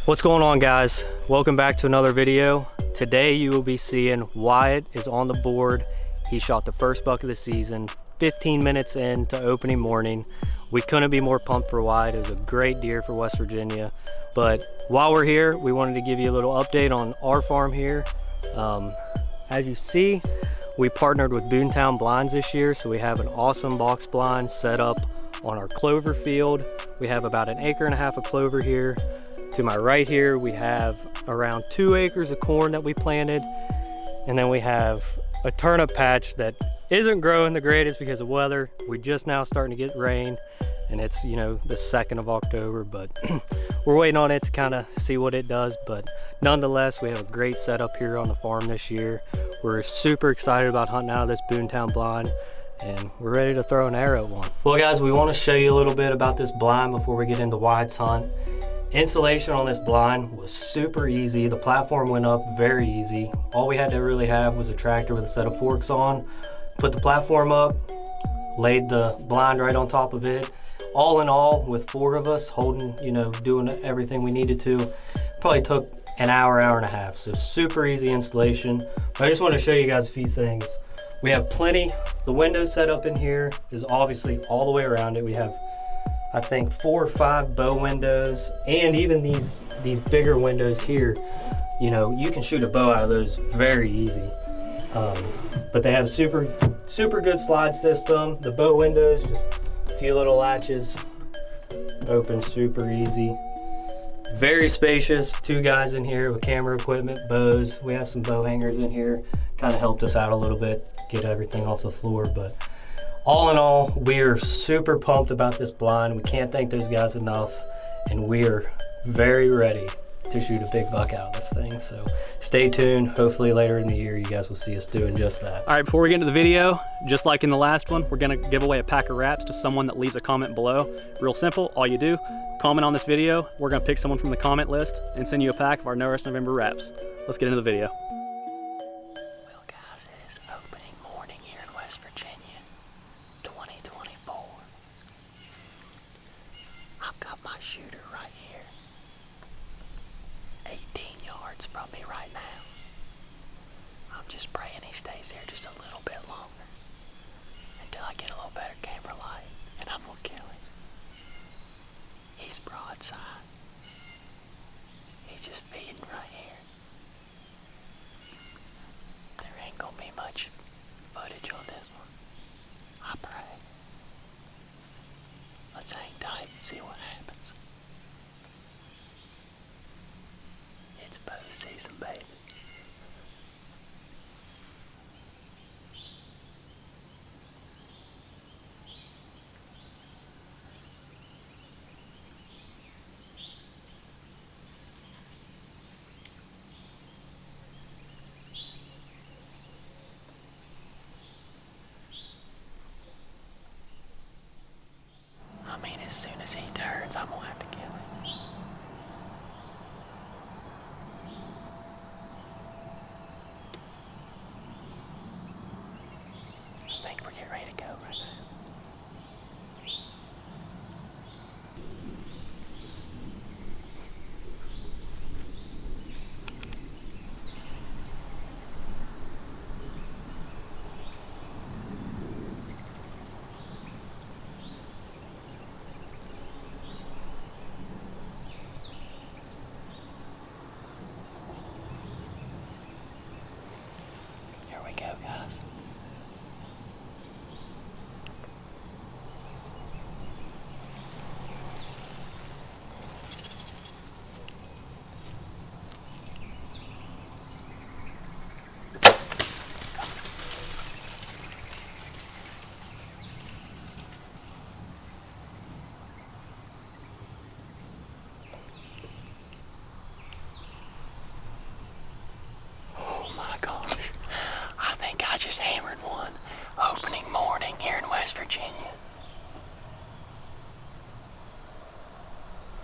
What's going on, guys? Welcome back to another video. Today you will be seeing Wyatt is on the board. He shot the first buck of the season 15 minutes into opening morning. We couldn't be more pumped for Wyatt. It was a great deer for West Virginia. But while we're here, we wanted to give you a little update on our farm here. As you see, we partnered with Boontown Blinds this year, so we have an awesome box blind set up on our clover field. We have about 1.5 acres of clover here. To my right here, we have around 2 acres of corn that we planted. And then we have a turnip patch that isn't growing the greatest because of weather. We're just now starting to get rain, and it's, you know, the 2nd of October, but we're waiting on it to kind of see what it does. But nonetheless, we have a great setup here on the farm this year. We're super excited about hunting out of this Boontown blind, and we're ready to throw an arrow at one. Well, guys, we want to show you a little bit about this blind before we get into Wyatt's hunt. Installation on this blind was super easy. The platform went up very easy. All we had to really have was a tractor with a set of forks on, put the platform up, laid the blind right on top of it. All in all, with 4 of us holding, you know, doing everything we needed to, probably took an hour, hour and a half. So super easy installation. But I just want to show you guys a few things. We have plenty. The window setup in here is obviously all the way around it. We have, I think, 4 or 5 bow windows, and even these bigger windows here, you know, you can shoot a bow out of those very easy. But they have a super good slide system. The bow windows, just a few little latches, open super easy. Very spacious. 2 guys in here with camera equipment, bows. We have some bow hangers in here. Kind of helped us out a little bit, get everything off the floor. But all in all, we are super pumped about this blind. We can't thank those guys enough, and we are very ready to shoot a big buck out of this thing. So stay tuned. Hopefully later in the year, you guys will see us doing just that. All right, before we get into the video, just like in the last one, we're gonna give away a pack of wraps to someone that leaves a comment below. Real simple, all you do, comment on this video. We're gonna pick someone from the comment list and send you a pack of our No Rest November wraps. Let's get into the video. Well, guys, it is opening morning here in West Virginia, 2024. I've got my shooter right here, 18 yards from me right now. I'm just praying he stays there just a little bit longer until I get a little better camera light, and I'm gonna kill him. He's broadside. He's just feeding right here. There ain't gonna be much footage on this one, I pray. Let's hang tight and see what happens. It's bow season, baby. I mean, as soon as he turns, I'm gonna have to kill him. I think we're getting ready to go right now. Here we go, guys. Oh my gosh. I think I just hammered one opening morning here in West Virginia.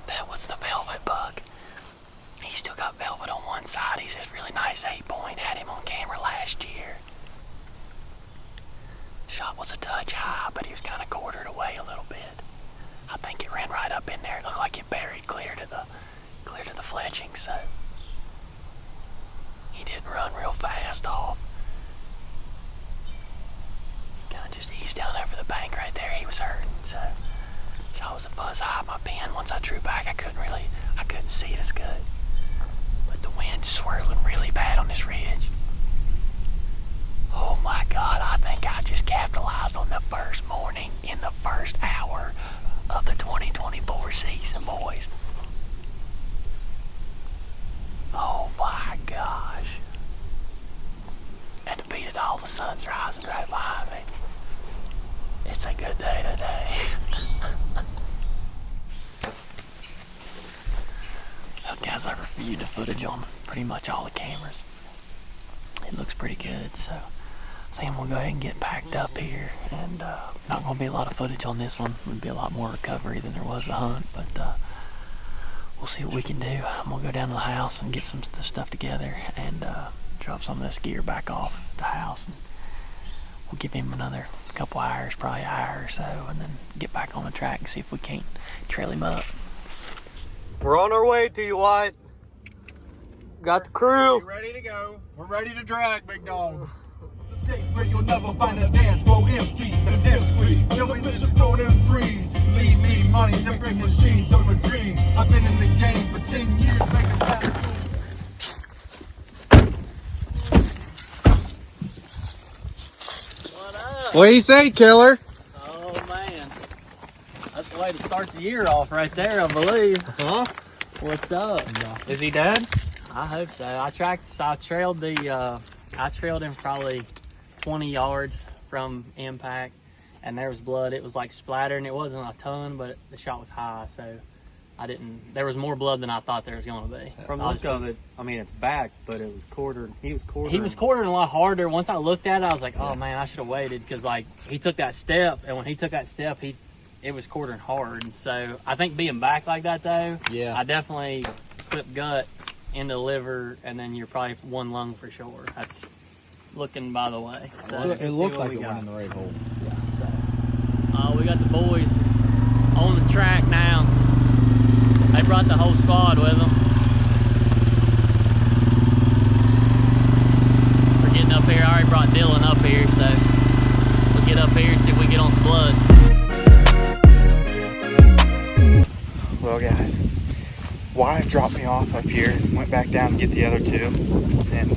That was the velvet buck. He's still got velvet on one side. He's a really nice 8-point. Had him on camera last year. Shot was a touch high, but he was kind of quartered away a little bit. I think it ran right up in there. It looked like it buried clear to the fletching, so he didn't run real fast off. Kind of just eased down over the bank right there. He was hurting, so I was a fuzz high my pen. Once I drew back, I couldn't see it as good. But the wind's swirling really bad on this ridge. Oh my God, I think I just capitalized on the first morning in the first hour of the 2024 season, boys. Oh my gosh. And to beat it all, the sun's rising right behind me. It's a good day today. Well, guys, I reviewed the footage on pretty much all the cameras. It looks pretty good, so I think I'm gonna go ahead and get packed up here. And not gonna be a lot of footage on this one. It'll be a lot more recovery than there was a hunt, but we'll see what we can do. I'm gonna go down to the house and get some stuff together and drop some of this gear back off at the house. And we'll give him another couple hours, probably an hour or so, and then get back on the track and see if we can't trail him up. We're on our way to you, Wyatt. Got the crew. We're ready to go. We're ready to drag, big dog. The state where you'll never find a dance floor empty and them sweet. No mission for them breeds. Leave me money to bring machines over dreams. I've been in the game for 10 years, making that. What do you say, killer? Oh man, that's the way to start the year off right there, I believe. Huh? What's up? Is he dead? I hope so. I trailed him probably 20 yards from impact, and there was blood. It was like splattering. It wasn't a ton, but the shot was high, so there was more blood than I thought there was going to be. From the look of it, I mean, it's back, but it was quartered. He was quartered. He was quartering a lot harder. Once I looked at it, I was like, oh man, I should have waited, because like he took that step, and when he took that step, it was quartering hard. So I think being back like that though, Yeah. I definitely clipped gut into the liver, and then you're probably one lung for sure. That's looking by the way. So It looked like it went in the right hole. yeah, so we got the boys on the track now. They brought the whole squad with them. We're getting up here. I already brought Dylan up here, so we'll get up here and see if we can get on some blood. Well guys, Wyatt dropped me off up here, went back down to get the other two, and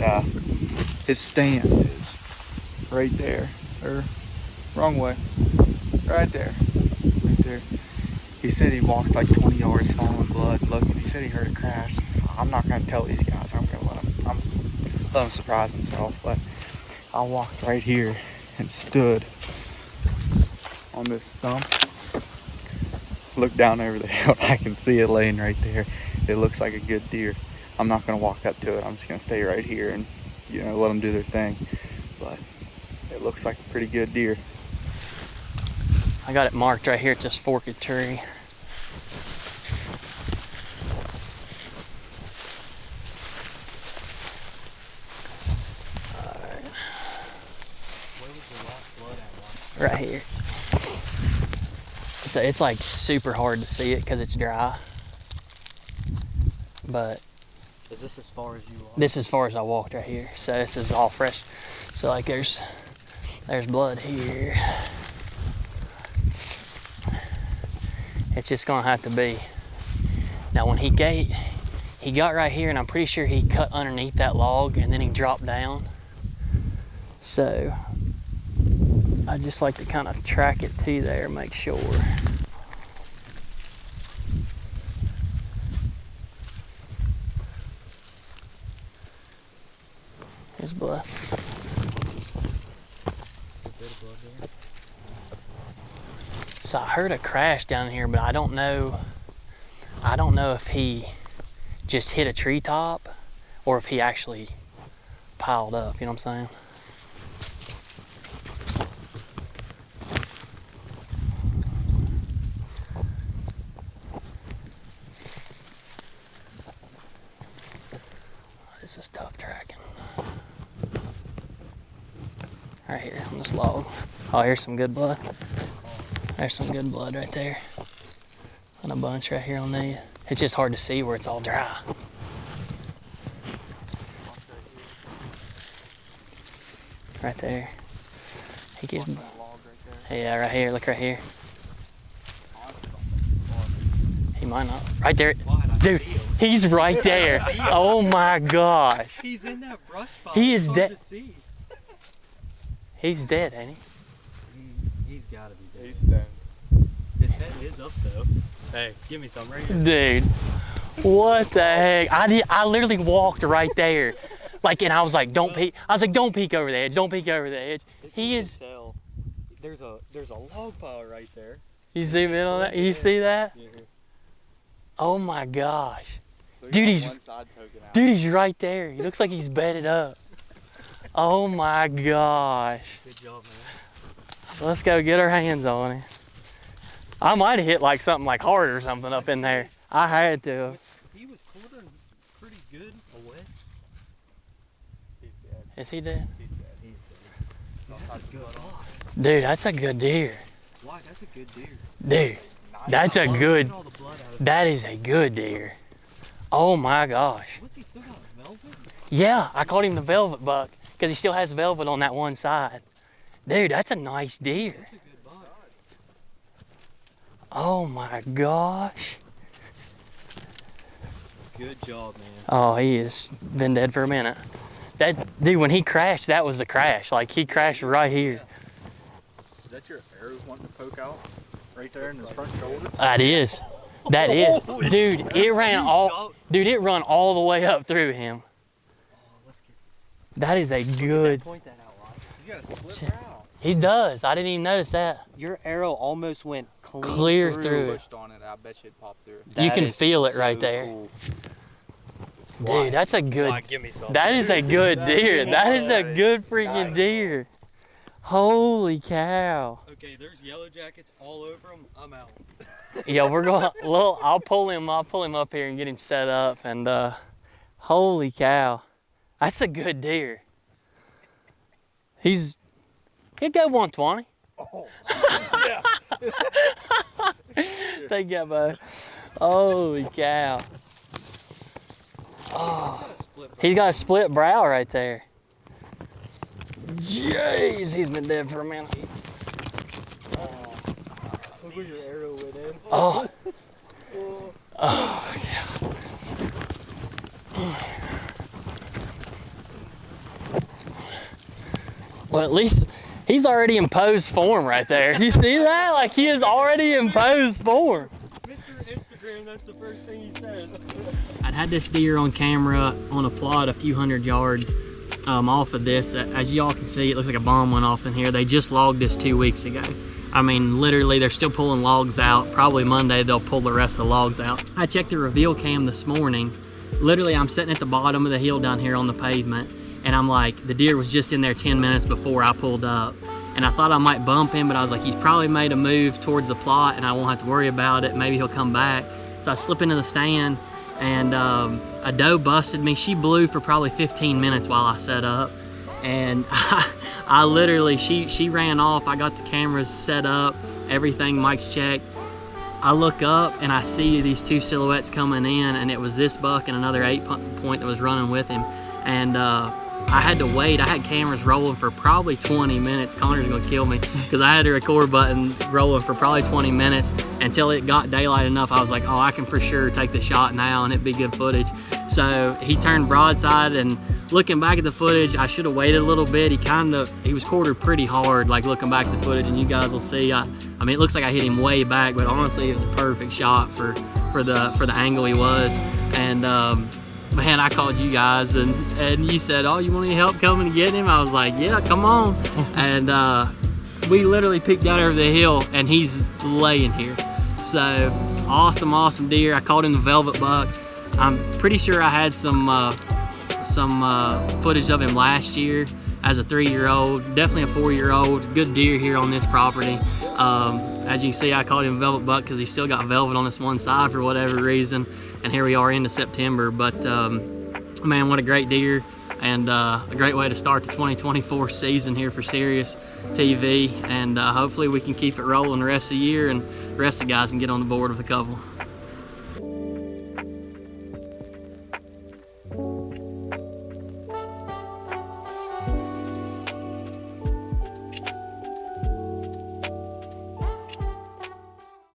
his stand is right there, or wrong way, right there. He said he walked like 20 yards following blood, looking. He said he heard a crash. I'm not going to tell these guys. I'm going to let him surprise himself, but I walked right here and stood on this stump. Look down over the hill. I can see it laying right there. It looks like a good deer. I'm not going to walk up to it. I'm just going to stay right here and, let them do their thing. But it looks like a pretty good deer. I got it marked right here at this forked tree. Alright. Where was the last blood at? Right here. So it's like super hard to see it because it's dry. But Is this as far as you walked? this is as far as I walked right here. So this is all fresh. So like there's blood here. It's just gonna have to be. Now when he got right here, and I'm pretty sure he cut underneath that log and then he dropped down. So I just like to kind of track it to there, make sure. Here's blood. So I heard a crash down here, but I don't know if he just hit a treetop or if he actually piled up, you know what I'm saying? This is tough tracking. Right here on this log. Oh, here's some good blood. There's some good blood right there. And a bunch right here on there. It's just hard to see where it's all dry. Right there. He gets. Yeah, right here. Look right here. He might not. Right there. Dude, he's right there. Oh my gosh. He's in that brush pile. He is dead. He's dead, ain't he? He's gotta be dead. He's dead. His head is up though. Hey, give me some right here. Dude, what the heck? I literally walked right there. Like, and I was like, don't peek. I was like, don't peek over the edge. Don't peek over the edge. He is. Tell. There's a log pile right there. You zoom in on that? You see that? Yeah. Oh my gosh. Dude, he's right there. He looks like he's bedded up. Oh my gosh. Good job, man. Let's go get our hands on it. I might have hit like something like hard or something up in there. I had to. He was quartering pretty good away. He's dead. Is he dead? He's dead. He's dead. That's a good buck. Dude, that's a good deer. Why? That's a good deer. Dude, that's a good, that is a good deer. Oh my gosh. What's he still got, velvet? Yeah, I called him the velvet buck because he still has velvet on that one side. Dude, that's a nice deer. That's a good buck. Oh my gosh. Good job, man. Oh, he has been dead for a minute. That dude, when he crashed, that was the crash. Like he crashed right here. Is that your arrow wanting to poke out? Right there in his front shoulder? That is. That is. Dude, it ran all, dude, it run all the way up through him. That is a good. Point that out, Wyatt. He's got a split brow. He does. I didn't even notice that. Your arrow almost went Clear through. Pushed on it, I bet you it popped through. You can feel it right there. Cool. Dude, that's a good. Wyatt, give me some. That is a good deer. That is a good freaking deer. Holy cow. Okay, there's yellow jackets all over him. I'm out. Yeah, we're going. Well, I'll pull him up here and get him set up. And holy cow, that's a good deer. He'd go 120. Oh, yeah. Take that, bud. Holy cow. Oh, he's got a split brow right there. Jeez, he's been dead for a minute. Look where your arrow went in. Oh. Oh, yeah. Well, at least he's already in posed form right there. Do you see that? Like he is already in posed form. Mr. Instagram, that's the first thing he says. I'd had this deer on camera on a plot a few hundred yards off of this. As y'all can see, it looks like a bomb went off in here. They just logged this 2 weeks ago. I mean, literally, they're still pulling logs out. Probably Monday, they'll pull the rest of the logs out. I checked the reveal cam this morning. Literally, I'm sitting at the bottom of the hill down here on the pavement, and I'm like, the deer was just in there 10 minutes before I pulled up. And I thought I might bump him, but I was like, he's probably made a move towards the plot, and I won't have to worry about it. Maybe he'll come back. So I slip into the stand, and a doe busted me. She blew for probably 15 minutes while I set up. And I literally, she ran off. I got the cameras set up, everything, mics checked. I look up and I see these two silhouettes coming in, and it was this buck and another 8-point that was running with him. And I had to wait. I had cameras rolling for probably 20 minutes. Connor's gonna kill me because I had the record button rolling for probably 20 minutes until it got daylight enough. I was like, oh, I can for sure take the shot now and it'd be good footage. So he turned broadside, and looking back at the footage, I should have waited a little bit. He was quartered pretty hard, like looking back at the footage, and you guys will see. I mean, it looks like I hit him way back, but honestly, it was a perfect shot for the angle he was. And man, I called you guys, and you said, oh, you want any help coming to get him? I was like, yeah, come on. And we literally picked out over the hill, and he's laying here. So awesome deer. I called him the velvet buck. I'm pretty sure I had some footage of him last year as a 3-year-old, definitely a 4-year-old. Good deer here on this property. As you can see, I called him velvet buck because he's still got velvet on this one side for whatever reason. And here we are into September. But man, what a great deer, and a great way to start the 2024 season here for SiriusTV. And hopefully we can keep it rolling the rest of the year, and the rest of the guys can get on the board with a couple.